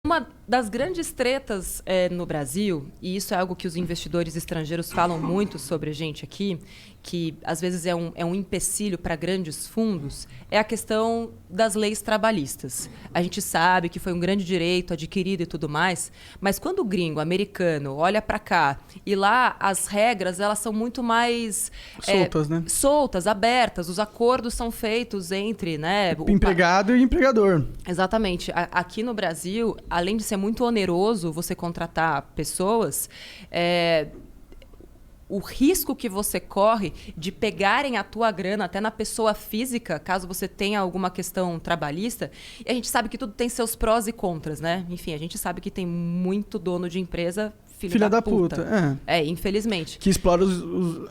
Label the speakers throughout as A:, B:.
A: Uma das grandes tretas no Brasil, e isso é algo que os investidores estrangeiros falam muito sobre a gente aqui, que às vezes é um empecilho para grandes fundos, é a questão das leis trabalhistas. A gente sabe que foi um grande direito adquirido e tudo mais, mas quando o gringo americano olha para cá e lá as regras elas são muito mais
B: soltas, né?
A: Soltas, abertas. Os acordos são feitos entre, né,
B: o empregado e o empregador.
A: Exatamente. Aqui no Brasil, além de ser muito oneroso você contratar pessoas, o risco que você corre de pegarem a tua grana até na pessoa física, caso você tenha alguma questão trabalhista, e a gente sabe que tudo tem seus prós e contras, né? Enfim, a gente sabe que tem muito dono de empresa filha da puta. Infelizmente.
B: Que explora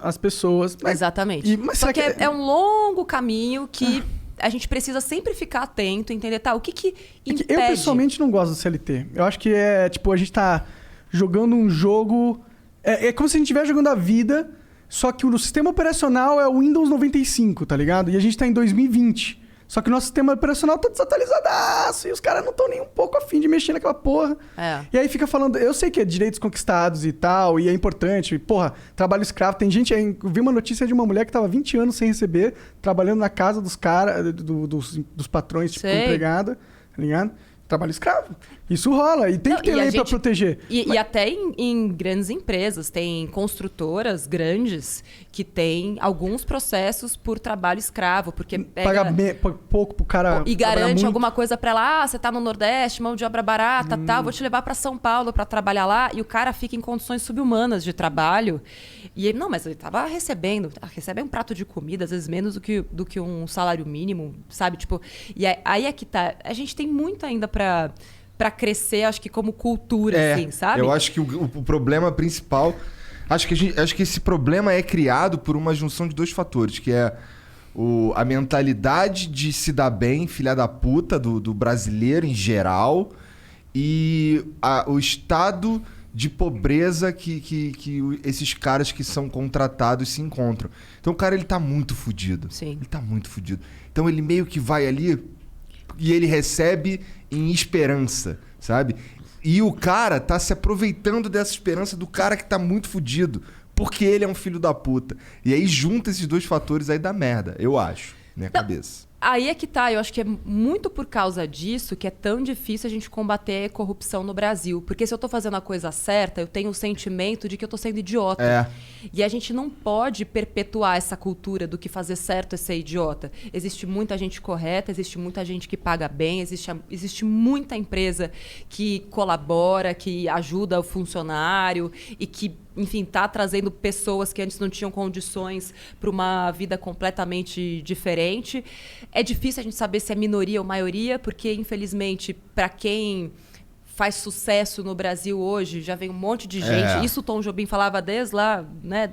B: as pessoas.
A: Exatamente. Só que é um longo caminho que a gente precisa sempre ficar atento, entender, o que impede...
B: Eu, pessoalmente, não gosto do CLT. Eu acho que a gente tá jogando um jogo... É como se a gente estivesse jogando a vida, só que o sistema operacional é o Windows 95, tá ligado? E a gente tá em 2020. Só que o nosso sistema operacional tá desatualizadaço e os caras não estão nem um pouco afim de mexer naquela porra. E aí fica falando... Eu sei que é direitos conquistados e tal, e é importante. Porra, trabalho escravo. Tem gente... Eu vi uma notícia de uma mulher que tava 20 anos sem receber, trabalhando na casa dos caras, dos patrões, tipo, empregada, tá ligado? Trabalho escravo. Isso rola. E tem que ter lei pra proteger.
A: E até em grandes empresas. Tem construtoras grandes que têm alguns processos por trabalho escravo. Porque
B: paga pouco pro cara.
A: E garante alguma coisa pra ela. Você tá no Nordeste, mão de obra barata, vou te levar pra São Paulo pra trabalhar lá. E o cara fica em condições subhumanas de trabalho. E ele, não, mas ele tava recebendo. Recebe um prato de comida, às vezes menos do que um salário mínimo, sabe? Tipo, e aí é que tá. A gente tem muito ainda pra crescer, acho que como cultura, assim, sabe?
C: Eu acho que o problema principal... Acho que esse problema é criado por uma junção de dois fatores, que é a mentalidade de se dar bem, filha da puta, do brasileiro em geral, e o estado de pobreza que esses caras que são contratados se encontram. Então o cara, ele tá muito fudido.
A: Sim.
C: Ele tá muito fudido. Então ele meio que vai ali e ele recebe em esperança, sabe? E o cara tá se aproveitando dessa esperança do cara que tá muito fudido, porque ele é um filho da puta. E aí junta esses dois fatores aí dá merda, eu acho, minha cabeça.
A: Aí é que tá, eu acho que é muito por causa disso que é tão difícil a gente combater a corrupção no Brasil. Porque se eu tô fazendo a coisa certa, eu tenho o sentimento de que eu tô sendo idiota. E a gente não pode perpetuar essa cultura do que fazer certo é ser idiota. Existe muita gente correta, existe muita gente que paga bem, existe muita empresa que colabora, que ajuda o funcionário e que, enfim, tá trazendo pessoas que antes não tinham condições para uma vida completamente diferente. É difícil a gente saber se é minoria ou maioria, porque, infelizmente, para quem faz sucesso no Brasil hoje, já vem um monte de gente. Isso o Tom Jobim falava desde lá, né,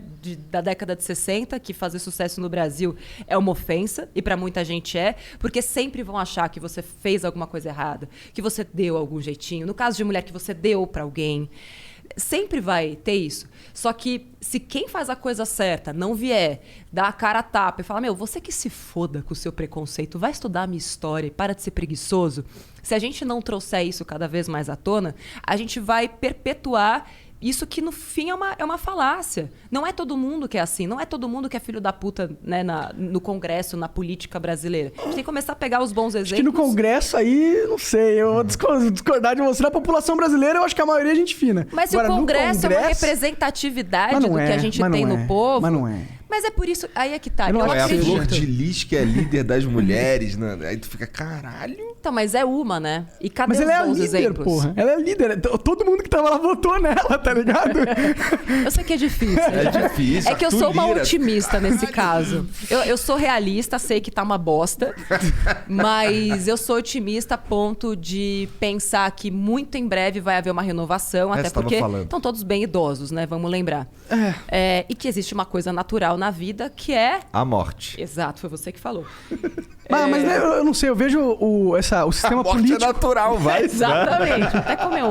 A: da década de 60, que fazer sucesso no Brasil é uma ofensa, e para muita gente porque sempre vão achar que você fez alguma coisa errada, que você deu algum jeitinho. No caso de mulher, que você deu para alguém. Sempre vai ter isso. Só que se quem faz a coisa certa não vier, dar a cara a tapa e falar, você que se foda com o seu preconceito, vai estudar a minha história e para de ser preguiçoso. Se a gente não trouxer isso cada vez mais à tona, a gente vai perpetuar isso que, no fim, é uma falácia. Não é todo mundo que é assim. Não é todo mundo que é filho da puta, né, no Congresso, na política brasileira. A gente tem que começar a pegar os bons exemplos.
B: Acho que no Congresso aí, não sei. Eu vou discordar de você. Na população brasileira, eu acho que a maioria é gente fina.
A: Mas se o Congresso é uma representatividade do que a gente tem no povo...
B: Mas não é.
A: Mas é por isso... Aí é que tá.
C: É a Flor de Lis que é líder das mulheres, né? Aí tu fica, caralho...
A: Então, mas é uma, né? E cadê
B: mas
A: os
B: ela é a
A: bons
B: líder,
A: exemplos?
B: porra. Ela é líder. Todo mundo que tava lá votou nela, tá ligado?
A: Eu sei que é difícil.
C: É difícil.
A: É que eu sou uma otimista nesse caso. Eu sou realista, sei que tá uma bosta. Mas eu sou otimista a ponto de pensar que muito em breve vai haver uma renovação. Até porque estão todos bem idosos, né? Vamos lembrar. E que existe uma coisa natural na vida que é...
C: a morte.
A: Exato, foi você que falou.
B: Mas né, eu não sei, eu vejo o sistema político...
C: é natural, vai.
A: Exatamente. Até comer